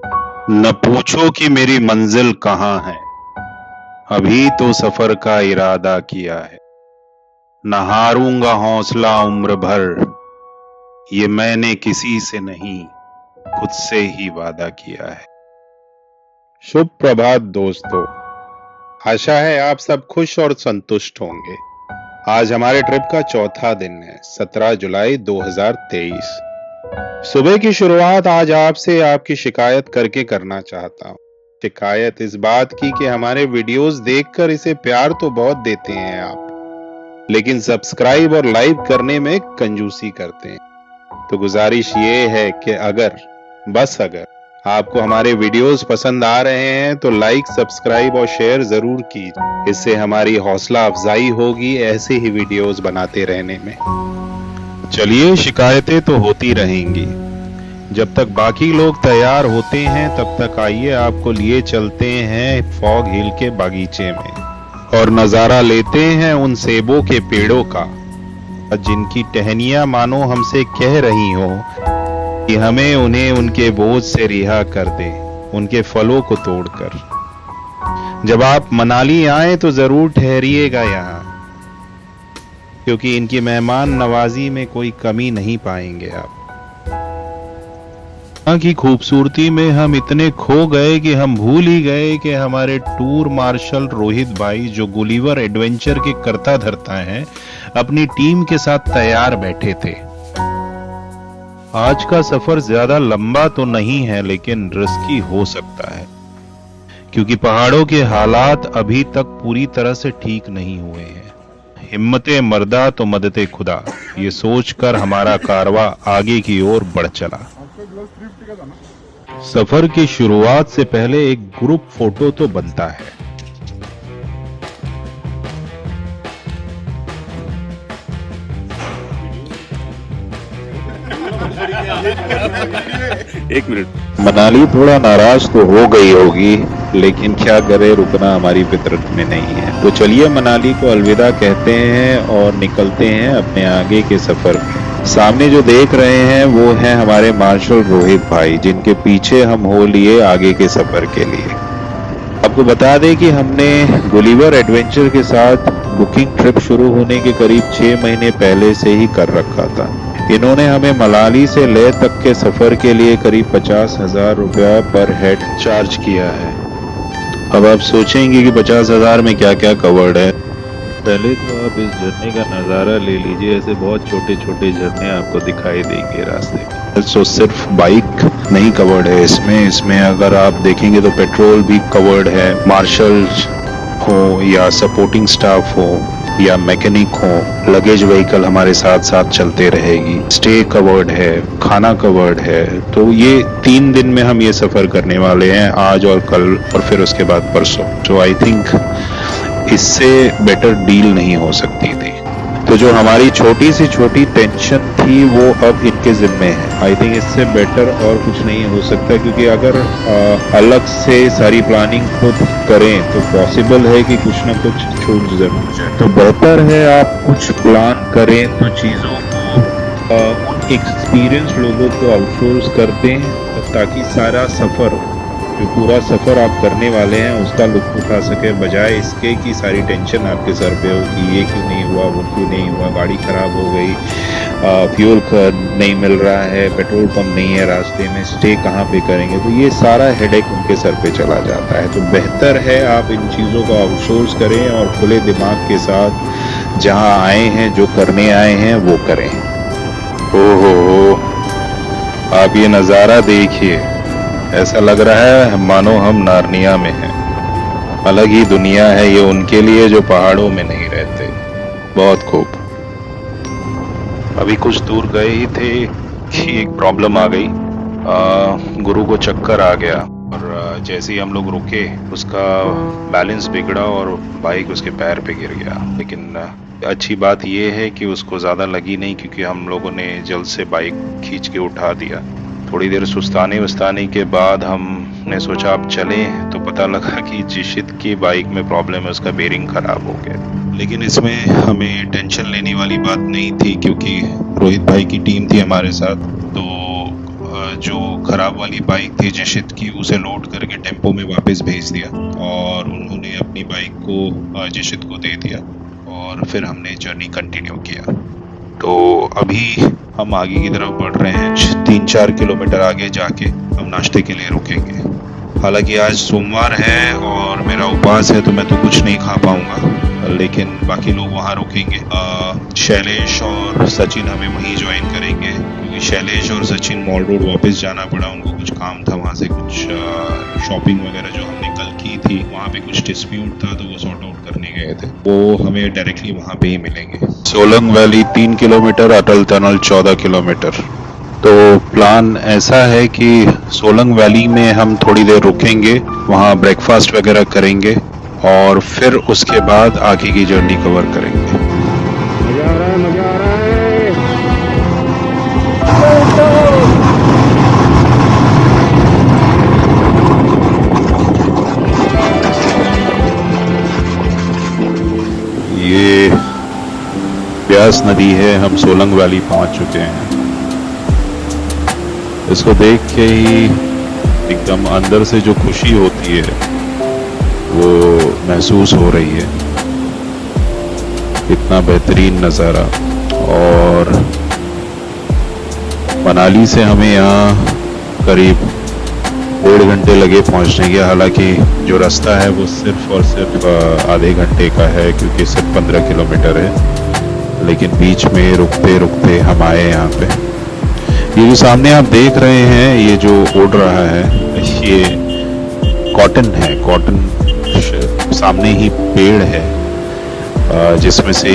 न पूछो कि मेरी मंजिल कहाँ है, अभी तो सफर का इरादा किया है। न हारूंगा हौसला उम्र भर, ये मैंने किसी से नहीं खुद से ही वादा किया है। शुभ प्रभात दोस्तों, आशा है आप सब खुश और संतुष्ट होंगे। आज हमारे ट्रिप का चौथा दिन है, 17 जुलाई 2023। सुबह की शुरुआत आज आपसे आपकी शिकायत करके करना चाहता हूँ। शिकायत इस बात की कि हमारे वीडियोस देखकर इसे प्यार तो बहुत देते हैं आप, लेकिन सब्सक्राइब और लाइक करने में कंजूसी करते हैं। तो गुजारिश ये है कि अगर आपको हमारे वीडियोस पसंद आ रहे हैं तो लाइक, सब्सक्राइब और शेयर जरूर कीजिए। इससे हमारी हौसला अफजाई होगी ऐसे ही वीडियोस बनाते रहने में। चलिए, शिकायतें तो होती रहेंगी। जब तक बाकी लोग तैयार होते हैं तब तक आइए आपको लिए चलते हैं फॉग हिल के बागीचे में और नजारा लेते हैं उन सेबों के पेड़ों का, जिनकी टहनियां मानो हमसे कह रही हो कि हमें उन्हें उनके बोझ से रिहा कर दे, उनके फलों को तोड़कर। जब आप मनाली आए तो जरूर ठहरिएगा यहाँ, क्योंकि इनकी मेहमान नवाजी में कोई कमी नहीं पाएंगे आप। यहाँ की खूबसूरती में हम इतने खो गए कि हम भूल ही गए कि हमारे टूर मार्शल रोहित भाई, जो गुलिवर एडवेंचर के कर्ता धर्ता हैं, अपनी टीम के साथ तैयार बैठे थे। आज का सफर ज्यादा लंबा तो नहीं है, लेकिन रिस्की हो सकता है, क्योंकि पहाड़ों के हालात अभी तक पूरी तरह से ठीक नहीं हुए हैं। हिम्मते मर्दा तो मददे खुदा, ये सोचकर हमारा कारवां आगे की ओर बढ़ चला। सफर की शुरुआत से पहले एक ग्रुप फोटो तो बनता है। एक मिनट। मनाली थोड़ा नाराज तो हो गई होगी, लेकिन क्या करे, रुकना हमारी फितरत में नहीं है। तो चलिए मनाली को अलविदा कहते हैं और निकलते हैं अपने आगे के सफर में। सामने जो देख रहे हैं वो है हमारे मार्शल रोहित भाई, जिनके पीछे हम हो लिए आगे के सफर के लिए। आपको बता दें कि हमने गुलिवर एडवेंचर के साथ बुकिंग ट्रिप शुरू होने के करीब 6 महीने पहले से ही कर रखा था। इन्होंने हमें मनाली से लेह तक के सफर के लिए करीब 50,000 रुपया पर हेड चार्ज किया है। अब आप सोचेंगे कि 50,000 में क्या क्या कवर्ड है। पहले तो आप इस झरने का नज़ारा ले लीजिए। ऐसे बहुत छोटे छोटे झरने आपको दिखाई देंगे रास्ते में। तो सिर्फ बाइक नहीं कवर्ड है इसमें अगर आप देखेंगे तो पेट्रोल भी कवर्ड है। मार्शल हो या सपोर्टिंग स्टाफ हो या मैकेनिक हो, लगेज व्हीकल हमारे साथ साथ चलते रहेगी। स्टे कवर्ड है, खाना कवर्ड है। तो ये 3 दिन में हम ये सफर करने वाले हैं, आज और कल और फिर उसके बाद परसों। तो आई थिंक इससे बेटर डील नहीं हो सकती थी। तो जो हमारी छोटी से छोटी टेंशन थी वो अब इनके जिम्मे है। आई थिंक इससे बेटर और कुछ नहीं हो सकता, क्योंकि अगर अलग से सारी प्लानिंग खुद करें तो पॉसिबल है कि कुछ ना कुछ छूट जरूर जाए। तो बेहतर है आप कुछ प्लान करें तो चीज़ों को उन एक्सपीरियंस लोगों को आउटसोर्स कर दें, ताकि सारा सफ़र, जो पूरा सफ़र आप करने वाले हैं, उसका लुत्फ उठा सके, बजाय इसके कि सारी टेंशन आपके सर पे हो कि ये क्यों नहीं हुआ, वो क्यों नहीं हुआ, गाड़ी ख़राब हो गई, फ्यूल नहीं मिल रहा है, पेट्रोल पंप नहीं है रास्ते में, स्टे कहाँ पे करेंगे। तो ये सारा हेडेक उनके सर पे चला जाता है। तो बेहतर है आप इन चीज़ों को आउटसोर्स करें और खुले दिमाग के साथ जहाँ आए हैं, जो करने आए हैं, वो करें। ओहो, आप ये नज़ारा देखिए, ऐसा लग रहा है मानो हम नार्निया में हैं। अलग ही दुनिया है ये उनके लिए जो पहाड़ों में नहीं रहते। बहुत खूब। अभी कुछ दूर गए ही थे कि एक प्रॉब्लम आ गई। गुरु को चक्कर आ गया और जैसे ही हम लोग रुके उसका बैलेंस बिगड़ा और बाइक उसके पैर पे गिर गया। लेकिन अच्छी बात यह है कि उसको ज़्यादा लगी नहीं, क्योंकि हम लोगों ने जल्द से बाइक खींच के उठा दिया। थोड़ी देर सुस्ताने के बाद हमने सोचा अब चलें, तो पता लगा कि जिशित की बाइक में प्रॉब्लम है, उसका बेरिंग खराब हो गया। लेकिन इसमें हमें टेंशन लेने वाली बात नहीं थी, क्योंकि रोहित भाई की टीम थी हमारे साथ। तो जो ख़राब वाली बाइक थी जिशित की, उसे लोड करके टेम्पो में वापस भेज दिया और उन्होंने अपनी बाइक को जिशित को दे दिया और फिर हमने जर्नी कंटिन्यू किया। तो अभी हम आगे की तरफ बढ़ रहे हैं। 3-4 किलोमीटर आगे जाके हम नाश्ते के लिए रुकेंगे। हालांकि आज सोमवार है और मेरा उपवास है तो मैं तो कुछ नहीं खा पाऊंगा, लेकिन बाकी लोग वहाँ रुकेंगे। शैलेश और सचिन हमें वहीं ज्वाइन करेंगे क्योंकि शैलेश और सचिन मॉल रोड वापस जाना पड़ा, उनको कुछ काम था वहाँ से, कुछ शॉपिंग वगैरह जो हमने कल की थी वहाँ पे कुछ डिस्प्यूट था तो वो सॉर्ट आउट करने गए थे, वो हमें डायरेक्टली वहाँ पे ही मिलेंगे। सोलंग वैली 3 किलोमीटर, अटल टनल 14 किलोमीटर। तो प्लान ऐसा है कि सोलंग वैली में हम थोड़ी देर रुकेंगे, वहाँ ब्रेकफास्ट वगैरह करेंगे और फिर उसके बाद आगे की जर्नी कवर करेंगे। मजा आ रहा है, मजा आ रहा है। ये ब्यास नदी है, हम सोलंग वैली पहुंच चुके हैं। इसको देख के ही एकदम अंदर से जो खुशी होती है वो महसूस हो रही है। इतना बेहतरीन नज़ारा। और मनाली से हमें यहाँ करीब 1.5 घंटे लगे पहुँचने के। हालांकि जो रास्ता है वो सिर्फ और सिर्फ आधे घंटे का है क्योंकि सिर्फ 15 किलोमीटर है, लेकिन बीच में रुकते रुकते हम आए यहाँ पे। ये जो सामने आप देख रहे हैं, ये जो उड़ रहा है ये कॉटन है। कॉटन सामने ही पेड़ है जिसमें से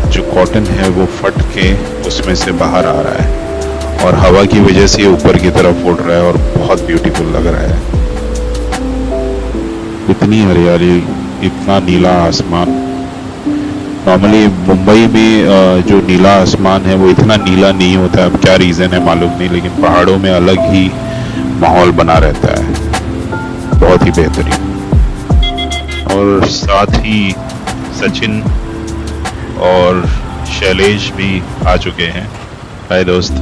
जो कॉटन है वो फट के उसमें से बाहर आ रहा है और हवा की वजह से ऊपर की तरफ उड़ रहा है और बहुत ब्यूटीफुल लग रहा है। इतनी हरियाली, इतना नीला आसमान। नॉर्मली मुंबई में जो नीला आसमान है वो इतना नीला नहीं होता है, अब क्या रीज़न है मालूम नहीं, लेकिन पहाड़ों में अलग ही माहौल बना रहता है, बहुत ही बेहतरीन। और साथ ही सचिन और शैलेश भी आ चुके हैं। हाय दोस्त।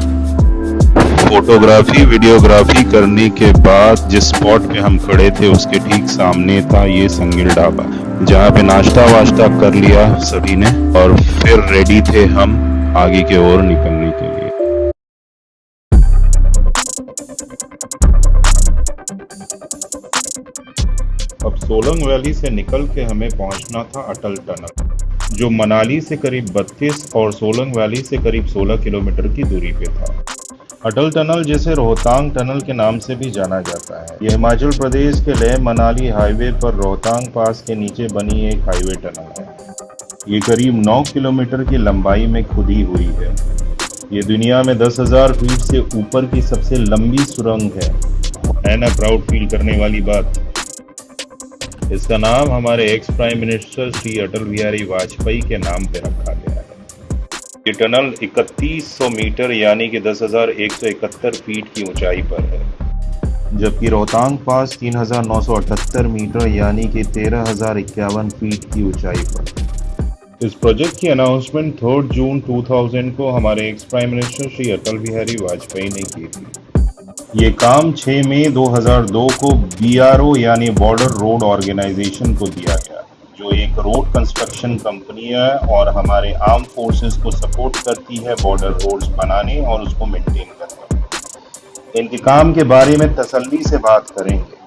फोटोग्राफी वीडियोग्राफी करने के बाद जिस स्पॉट पे हम खड़े थे उसके ठीक सामने था ये संगिल ढाबा, जहाँ पे नाश्ता वाश्ता कर लिया सभी ने और फिर रेडी थे हम आगे की ओर निकलने के लिए। अब सोलंग वैली से निकल के हमें पहुंचना था अटल टनल, जो मनाली से करीब 32 और सोलंग वैली से करीब 16 किलोमीटर की दूरी पे था। अटल टनल, जिसे रोहतांग टनल के नाम से भी जाना जाता है, यह हिमाचल प्रदेश के लेह मनाली हाईवे पर रोहतांग पास के नीचे बनी एक हाईवे टनल है। ये करीब 9 किलोमीटर की लंबाई में खुदी हुई है। ये दुनिया में 10,000 फीट से ऊपर की सबसे लंबी सुरंग है ना प्राउड फील करने वाली बात। इसका नाम हमारे ex prime minister Shri Atal Bihari Vajpayee के नाम पे रखा गया है। ये टनल 3100 मीटर यानी कि 10,171 फीट की ऊंचाई पर है, जबकि रोहतांग पास 3,978 मीटर यानी कि 13,051 फीट की ऊंचाई पर। इस प्रोजेक्ट की अनाउंसमेंट 3 जून 2000 को हमारे ex prime minister Shri Atal Bihari Vajpayee ने की थी। ये काम 6 मई 2002 को BRO यानी बॉर्डर रोड ऑर्गेनाइजेशन को दिया गया, जो एक रोड कंस्ट्रक्शन कंपनी है और हमारे आर्म फोर्सेस को सपोर्ट करती है बॉर्डर रोड्स बनाने और उसको मेंटेन करने। इनके काम के बारे में तसल्ली से बात करेंगे।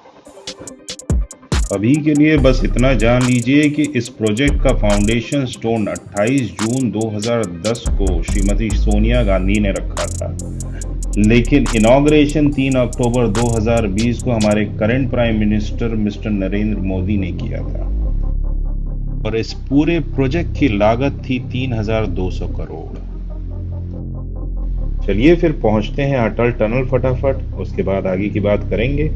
अभी के लिए बस इतना जान लीजिए कि इस प्रोजेक्ट का फाउंडेशन स्टोन 28 जून 2010 को श्रीमती सोनिया गांधी ने रखा था, लेकिन इनॉग्रेशन 3 अक्टूबर 2020 को हमारे current prime minister mister Narendra Modi ने किया था और इस पूरे प्रोजेक्ट की लागत थी 3,200 करोड़। चलिए फिर पहुंचते हैं अटल टनल फटाफट, उसके बाद आगे की बात करेंगे।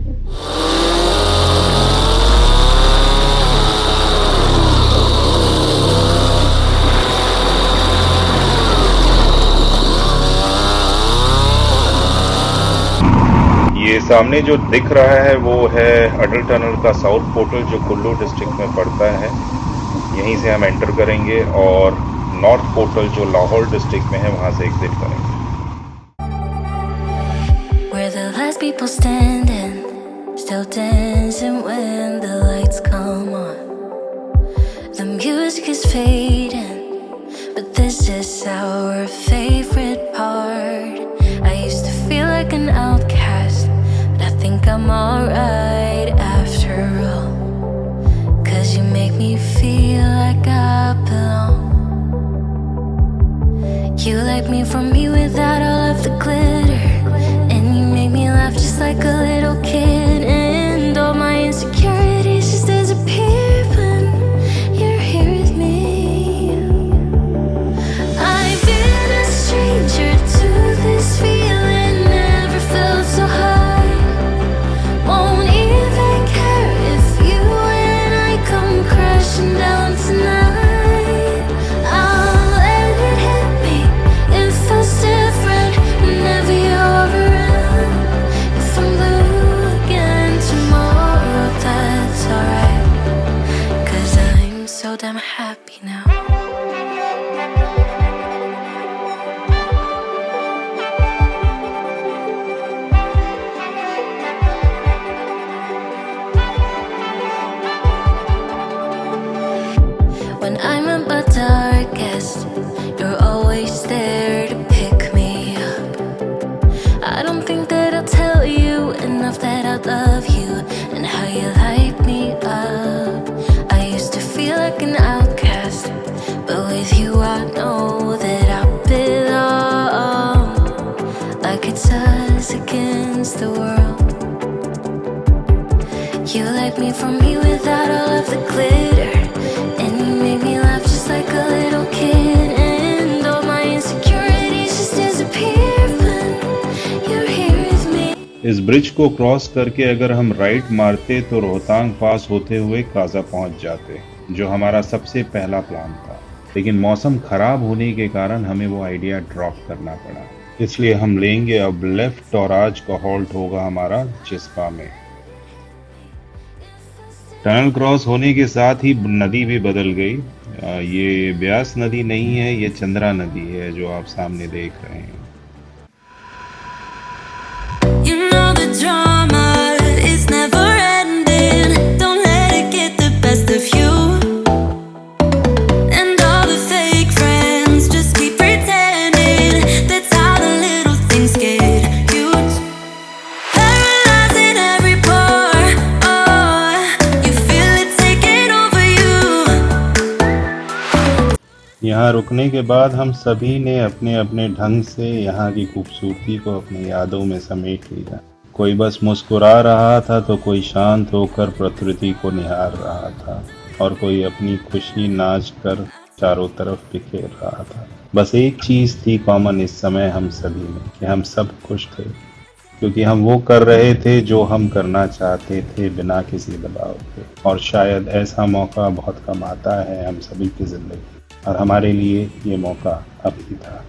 ये सामने जो दिख रहा है वो है अटल टनल का साउथ पोर्टल, जो कुल्लू डिस्ट्रिक्ट में पड़ता है। यहीं से हम एंटर करेंगे और नॉर्थ पोर्टल जो लाहौर डिस्ट्रिक्ट में है वहां से एग्जिट करेंगे। people standing, still dancing when the lights come on. The music is fading, but this is our favorite part. I used to feel like an outcast, but I think I'm alright after all. 'Cause you make me feel like I belong. You like me from me without all of the glitter, and you make me laugh just like a little kid. And all my insecurities just disappear when you're here with me. I've been a stranger to this feeling, never felt so high. Won't even care if you and I come crashing down tonight. I'll let it hit me, it feels different whenever you're around. If I'm blue again tomorrow, that's alright, 'cause I'm so damn happy now. When I'm at my darkest, you're always there to pick me up. I don't think that I'll tell you enough that I love you and how you light me up. I used to feel like an outcast, but with you I know that I belong. Like it's us against the world. You like me from me without all of the glitter, and you make me laugh just like a little kid. And all my insecurities just disappear when you're here with me. इस bridge को cross करके अगर हम right मारते तो रोहतांग पास होते हुए काजा पहुंच जाते, जो हमारा सबसे पहला प्लान था। लेकिन मौसम खराब होने के कारण हमें वो आइडिया ड्रॉप करना पड़ा, इसलिए हम लेंगे अब लेफ्ट और आज का हॉल्ट होगा हमारा जिस्पा में। टनल क्रॉस होने के साथ ही नदी भी बदल गई। ये ब्यास नदी नहीं है, ये चंद्रा नदी है जो आप सामने देख रहे हैं। You know the drama is never ending. Don't let it get the best of you. And all the fake friends just keep pretending. That's how the little things get huge. Paralyzing every pore. Oh, you feel it taking over you. यहाँ रुकने के बाद हम सभी ने अपने अपने ढंग से यहाँ की खूबसूरती को अपनी यादों में समेट लिया। कोई बस मुस्कुरा रहा था तो कोई शांत होकर प्रकृति को निहार रहा था, और कोई अपनी खुशी नाच कर चारों तरफ बिखेर रहा था। बस एक चीज़ थी कॉमन इस समय हम सभी में, कि हम सब खुश थे, क्योंकि हम वो कर रहे थे जो हम करना चाहते थे बिना किसी दबाव के। और शायद ऐसा मौका बहुत कम आता है हम सभी की ज़िंदगी, और हमारे लिए ये मौका अभी था।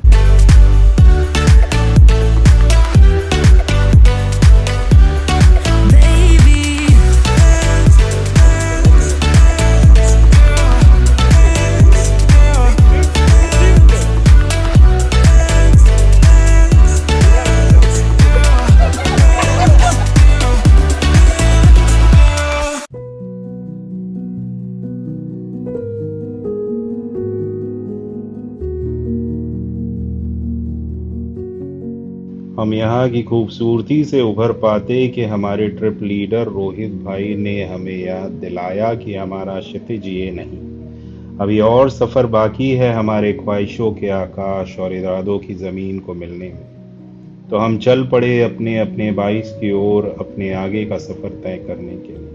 हम यहाँ की खूबसूरती से उभर पाते कि हमारे ट्रिप लीडर रोहित भाई ने हमें याद दिलाया कि हमारा क्षितिज ये नहीं, अभी और सफ़र बाकी है हमारे ख्वाहिशों के आकाश और इरादों की ज़मीन को मिलने में। तो हम चल पड़े अपने अपने बाइस की ओर, अपने आगे का सफ़र तय करने के लिए।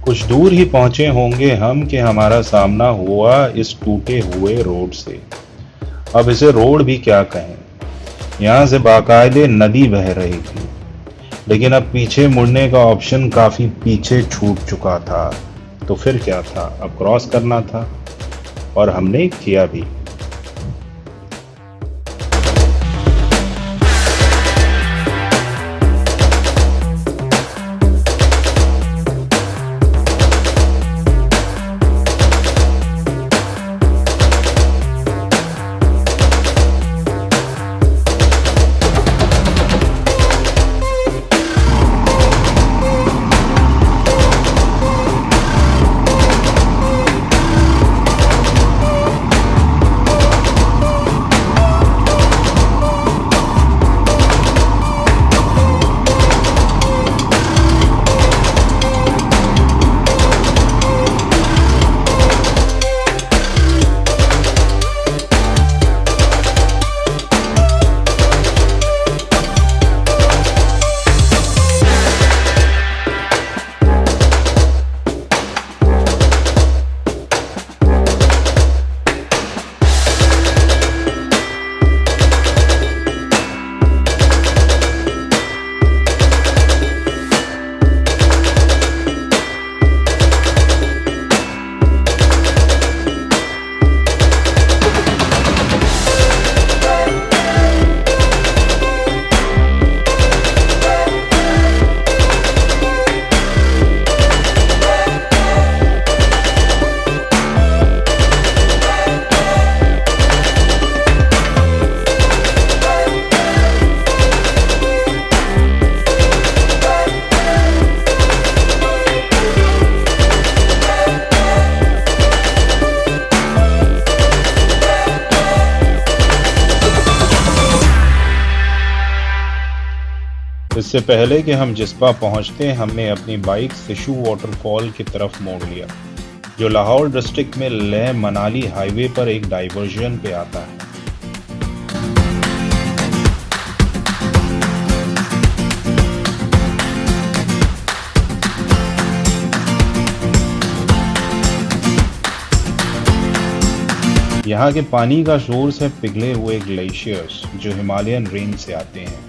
कुछ दूर ही पहुंचे होंगे हम कि हमारा सामना हुआ इस टूटे हुए रोड से। अब इसे रोड भी क्या कहें, यहाँ से बाकायदे नदी बह रही थी, लेकिन अब पीछे मुड़ने का ऑप्शन काफ़ी पीछे छूट चुका था। तो फिर क्या था, अब क्रॉस करना था, और हमने किया भी। इससे पहले कि हम जिस्पा पहुंचते हमने अपनी बाइक सिशु वाटरफॉल की तरफ मोड़ लिया, जो लाहौर डिस्ट्रिक्ट में लेह मनाली हाईवे पर एक डाइवर्जन पे आता है। यहाँ के पानी का सोर्स है पिघले हुए ग्लेशियर्स जो हिमालयन रेंज से आते हैं।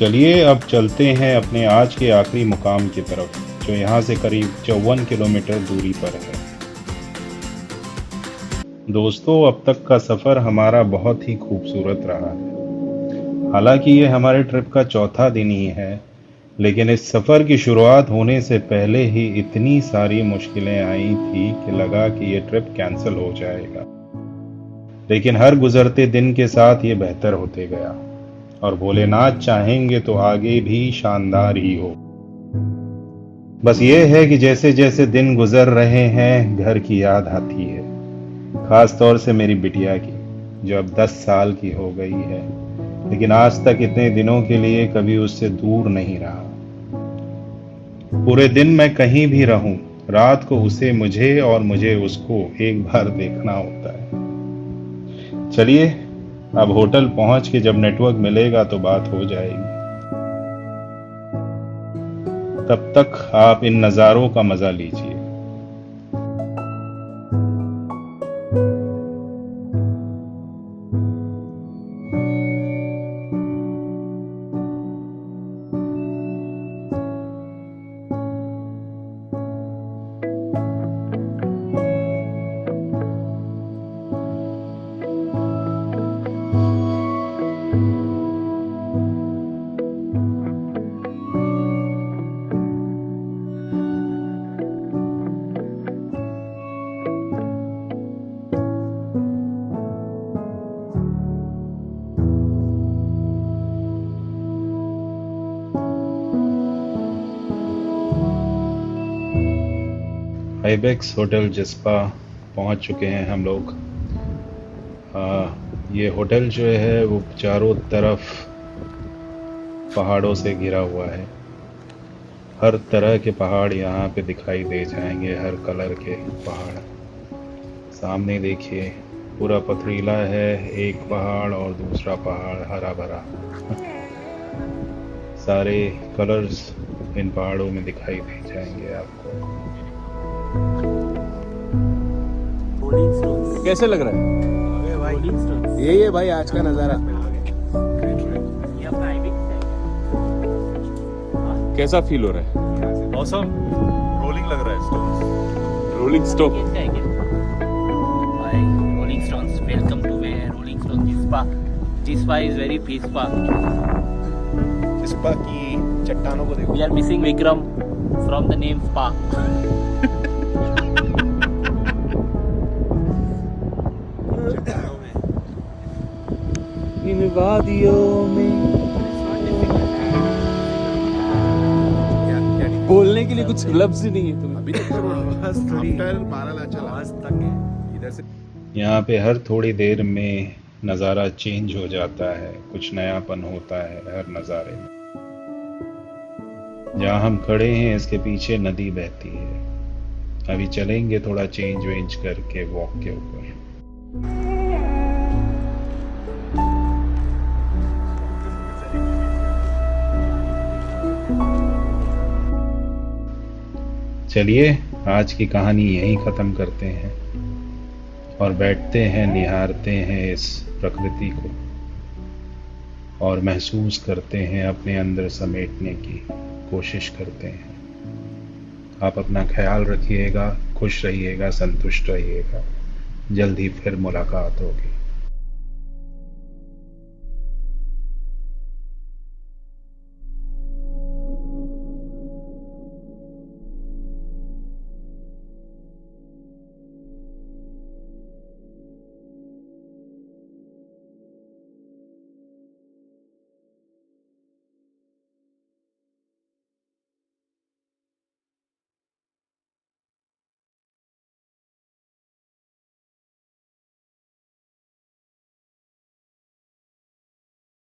चलिए अब चलते हैं अपने आज के आखिरी मुकाम की तरफ, जो यहाँ से करीब 54 किलोमीटर दूरी पर है। दोस्तों, अब तक का सफ़र हमारा बहुत ही खूबसूरत रहा है। हालांकि ये हमारे ट्रिप का चौथा दिन ही है, लेकिन इस सफ़र की शुरुआत होने से पहले ही इतनी सारी मुश्किलें आई थी कि लगा कि ये ट्रिप कैंसिल हो जाएगा। लेकिन हर गुजरते दिन के साथ ये बेहतर होते गया और भोलेनाथ चाहेंगे तो आगे भी शानदार ही हो। बस ये है कि जैसे जैसे दिन गुजर रहे हैं घर की याद आती है, खास तौर से मेरी बिटिया की, जो अब 10 साल की हो गई है, लेकिन आज तक इतने दिनों के लिए कभी उससे दूर नहीं रहा। पूरे दिन मैं कहीं भी रहूं, रात को उसे मुझे और मुझे उसको एक बार देखना होता है। चलिए अब होटल पहुंच के जब नेटवर्क मिलेगा तो बात हो जाएगी। तब तक आप इन नज़ारों का मजा लीजिए। आइबेक्स होटल जिस्पा पहुंच चुके हैं हम लोग। ये होटल जो है वो चारों तरफ पहाड़ों से घिरा हुआ है। हर तरह के पहाड़ यहाँ पे दिखाई दे जाएंगे, हर कलर के पहाड़। सामने देखिए पूरा पथरीला है एक पहाड़ और दूसरा पहाड़ हरा भरा। सारे कलर्स इन पहाड़ों में दिखाई दे जाएंगे आपको। कैसे लग रहा है भाई? यही है भाई आज का नजारा। कैसा फील हो रहा है? मौसम रोलिंग लग रहा है। Stones rolling stone. Rolling Stones, welcome to Rolling Stones Jispa. Jispa is very peace park. Jispa की चट्टानों को देखो। We are missing Vikram from the name Spa. इन वादियों में बोलने के लिए कुछ लफ्ज ही नहीं है। तुम अभी यहाँ पे हर थोड़ी देर में नज़ारा चेंज हो जाता है, कुछ नयापन होता है हर नज़ारे में। जहाँ हम खड़े हैं इसके पीछे नदी बहती है। अभी चलेंगे थोड़ा चेंज वेंज करके वॉक के ऊपर। चलिए आज की कहानी यहीं ख़त्म करते हैं और बैठते हैं, निहारते हैं इस प्रकृति को और महसूस करते हैं, अपने अंदर समेटने की कोशिश करते हैं। आप अपना ख्याल रखिएगा, खुश रहिएगा, संतुष्ट रहिएगा। जल्द ही फिर मुलाकात होगी।